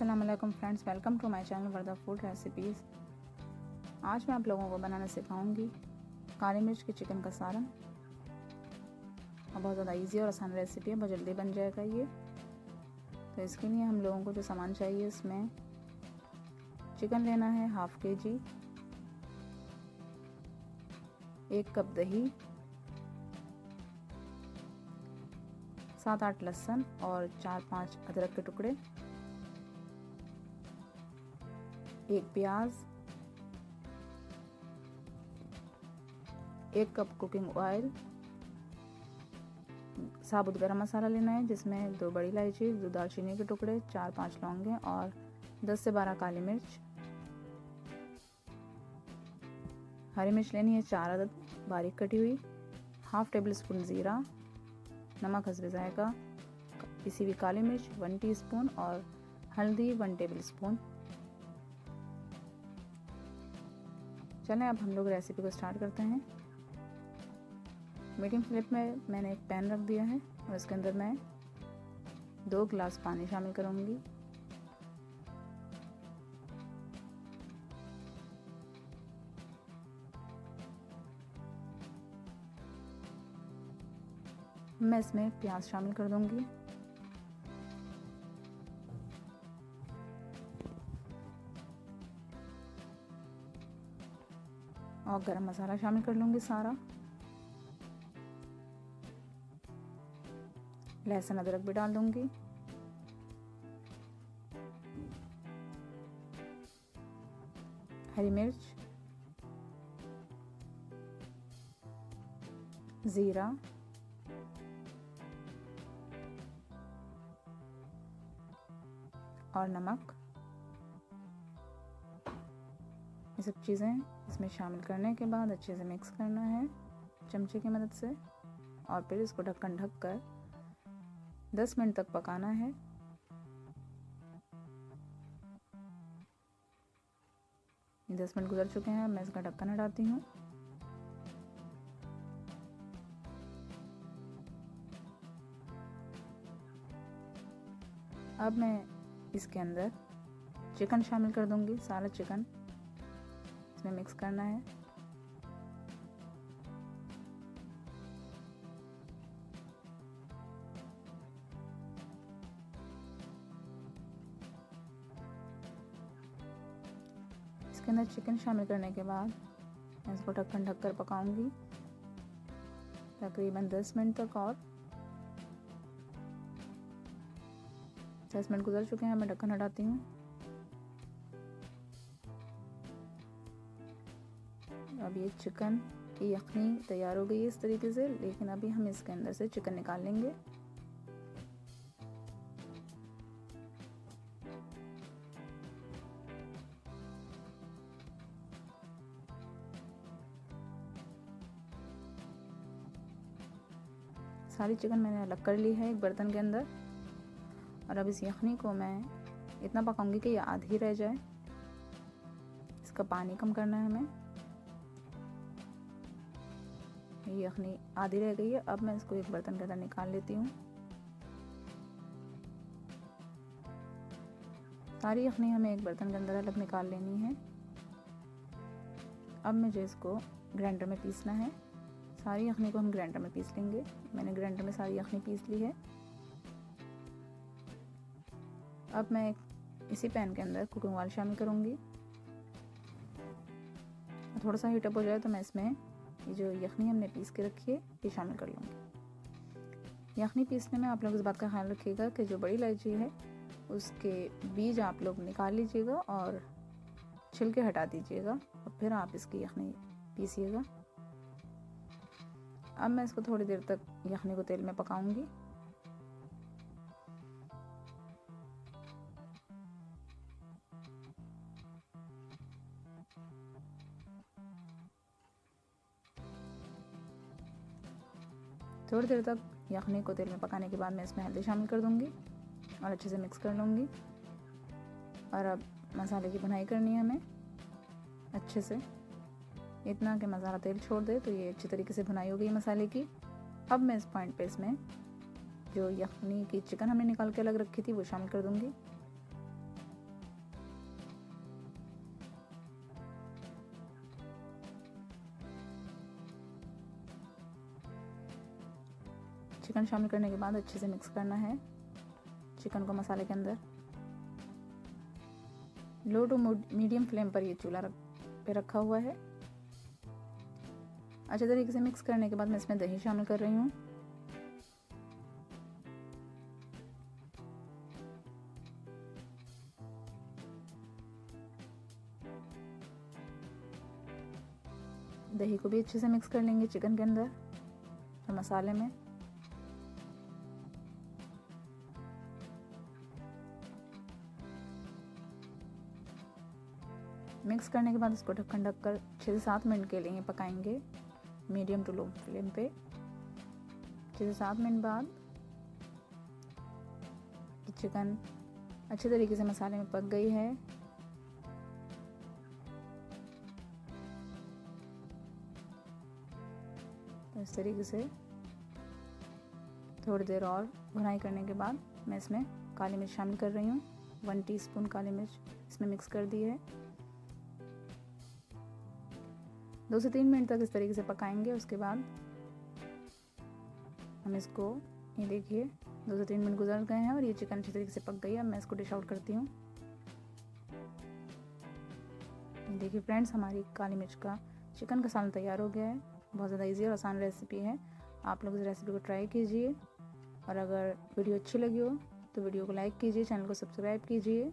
अस्सलाम वालेकुम friends, welcome to my channel Warda food recipes. आज मैं आप लोगों को बनाना सिखाऊंगी काली मिर्च की चिकन का सालन। और बहुत ज़्यादा इजी और आसान रेसिपी है, बहुत जल्दी बन जाएगा ये। तो इसके लिए हम लोगों को जो सामान चाहिए, इसमें चिकन लेना है हाफ kg, 1 कप दही, 7-8 लहसुन और 4-5 अदरक के टुकड़े, 1 प्याज, 1 कप कुकिंग ऑयल, साबुत गरम मसाला लेना है जिसमें 2 बड़ी इलायची, 2 दालचीनी के टुकड़े, 4-5 लौंगे और 10 से 12 काली मिर्च। हरी मिर्च लेनी है 4 अदद बारीक कटी हुई, हाफ टेबल स्पून ज़ीरा, नमक हस्ब जायका, पिसी हुई काली मिर्च 1 टीस्पून और हल्दी 1 टेबल स्पून। चलें अब हम लोग रेसिपी को स्टार्ट करते हैं। मीडियम फ्लेम में मैंने एक पैन रख दिया है और इसके अंदर मैं 2 गिलास पानी शामिल करूंगी। मैं इसमें प्याज शामिल कर दूंगी, और गरम मसाला शामिल कर लूँगी सारा। लहसुन अदरक भी डाल दूँगी। हरी मिर्च, ज़ीरा, और नमक। ये सब चीज़ें इसमें शामिल करने के बाद अच्छे से मिक्स करना है चमचे की मदद से, और फिर इसको ढक्कन ढक कर 10 मिनट तक पकाना है। ये 10 मिनट गुजर चुके हैं, मैं इसका ढक्कन हटाती हूँ। अब मैं इसके अंदर चिकन शामिल कर दूंगी, सारा चिकन इसमें मिक्स करना है। इसके अंदर चिकन शामिल करने के बाद मैं इसको ढक्कन ढककर पकाऊंगी तकरीबन 10 मिनट तक। और 10 मिनट गुजर चुके हैं, मैं ढक्कन हटाती हूँ। अब ये चिकन की यखनी तैयार हो गई है इस तरीके से, लेकिन अभी हम इसके अंदर से चिकन निकाल लेंगे। सारी चिकन मैंने अलग कर ली है एक बर्तन के अंदर, और अब इस यखनी को मैं इतना पकाऊंगी कि ये आधी रह जाए। इसका पानी कम करना है हमें। ये यखनी आधी रह गई है, अब मैं इसको एक बर्तन के अंदर निकाल लेती हूँ। सारी यखनी हमें एक बर्तन के अंदर अलग निकाल लेनी है। अब मुझे इसको ग्राइंडर में पीसना है। सारी यखनी को हम ग्राइंडर में पीस लेंगे। मैंने ग्राइंडर में सारी यखनी पीस ली है। अब मैं इसी पैन के अंदर कुकिंग ऑयल शामिल करूँगी। थोड़ा सा हीटअप हो जाए तो मैं इसमें ये जो यखनी हमने पीस के रखी है ये शामिल कर लूँगी। यखनी पीसने में आप लोग इस बात का ख्याल रखिएगा कि जो बड़ी इलायची है उसके बीज आप लोग निकाल लीजिएगा और छिलके हटा दीजिएगा, और फिर आप इसकी यखनी पीसिएगा। अब मैं इसको थोड़ी देर तक यखनी को तेल में पकाऊंगी। थोड़ी देर तक यखनी को तेल में पकाने के बाद मैं इसमें हल्दी शामिल कर दूंगी और अच्छे से मिक्स कर लूँगी। और अब मसाले की भुनाई करनी है हमें अच्छे से, इतना कि मसाला तेल छोड़ दे। तो ये अच्छी तरीके से भुनाई हो गई मसाले की। अब मैं इस पॉइंट पे इसमें जो यखनी की चिकन हमने निकाल के अलग रखी थी वो शामिल कर दूंगी। चिकन शामिल करने के बाद अच्छे से मिक्स करना है चिकन को मसाले के अंदर। लो टू मीडियम फ्लेम पर ये चूल्हा पे रखा हुआ है। अच्छे तरीके से मिक्स करने के बाद मैं इसमें दही शामिल कर रही हूँ। दही को भी अच्छे से मिक्स कर लेंगे चिकन के अंदर और मसाले में। मिक्स करने के बाद इसको ढक्कन ढककर 6 से 7 मिनट के लिए पकाएंगे मीडियम टू लो फ्लेम पे। 6 से 7 मिनट बाद चिकन अच्छे तरीके से मसाले में पक गई है। तो इस तरीके से थोड़ी देर और भुनाई करने के बाद मैं इसमें काली मिर्च शामिल कर रही हूँ। 1 टीस्पून काली मिर्च इसमें मिक्स कर दी है। 2 से 3 मिनट तक इस तरीके से पकाएंगे। उसके बाद हम इसको, ये देखिए 2 से 3 मिनट गुजर गए हैं और ये चिकन अच्छी तरीके से पक गई है। अब मैं इसको डिश आउट करती हूँ। देखिए फ्रेंड्स, हमारी काली मिर्च का चिकन का सालन तैयार हो गया है। बहुत ज़्यादा इजी और आसान रेसिपी है। आप लोग इस रेसिपी को ट्राई कीजिए और अगर वीडियो अच्छी लगी हो तो वीडियो को लाइक कीजिए, चैनल को सब्सक्राइब कीजिए।